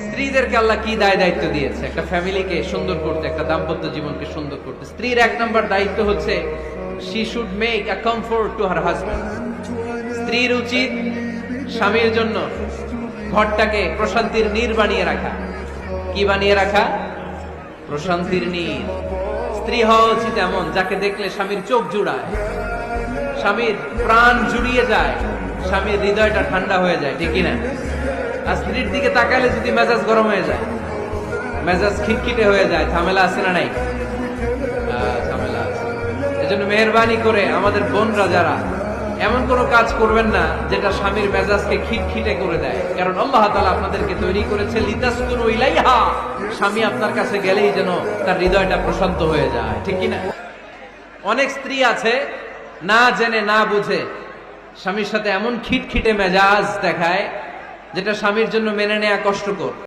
স্ত্রীদেরকে আল্লাহ কি দায় দায়িত্ব দিয়েছে একটা ফ্যামিলিকে সুন্দর করতে, একটা দাম্পত্য জীবনকে সুন্দর করতে। স্ত্রীর এক নম্বর দায়িত্ব হচ্ছে she should make a comfort to her husband। স্ত্রীর উচিত স্বামীর জন্য ঘরটাকে প্রশান্তির নীড় বানিয়ে রাখা। কি বানিয়ে রাখা? প্রশান্তির নীড়। স্ত্রী হওয়া উচিত এমন যাকে দেখলে স্বামীর চোখ জুড়ায়, স্বামীর প্রাণ জুড়িয়ে যায়, স্বামীর হৃদয়টা ঠান্ডা হয়ে যায়, ঠিক কিনা? আর স্ত্রীর দিকে তাকালে যদি মেজাজ গরম হয়ে যায়, মেজাজ খিটখিটে হয়ে যায়, ঝামেলা আছে না নাই? ঝামেলা আছে। এজন্য মেহেরবানি করে আমাদের বোনরা যারা এমন কোন কাজ করবেন না যেটা স্বামীর মেজাজকে খিটখিটে করে দেয়, কারণ আল্লাহ তাআলা আপনাদেরকে তৈরি করেছে লিতাসকুনু ইলাইহা, স্বামী আপনার কাছে গেলেই যেন তার হৃদয়টা প্রশান্ত হয়ে যায়, ঠিক কিনা? অনেক স্ত্রী আছে না জেনে না বুঝে স্বামীর সাথে এমন খিটখিটে মেজাজ দেখায় যেটা স্বামীর জন্য মেনে নেওয়া কষ্টকর।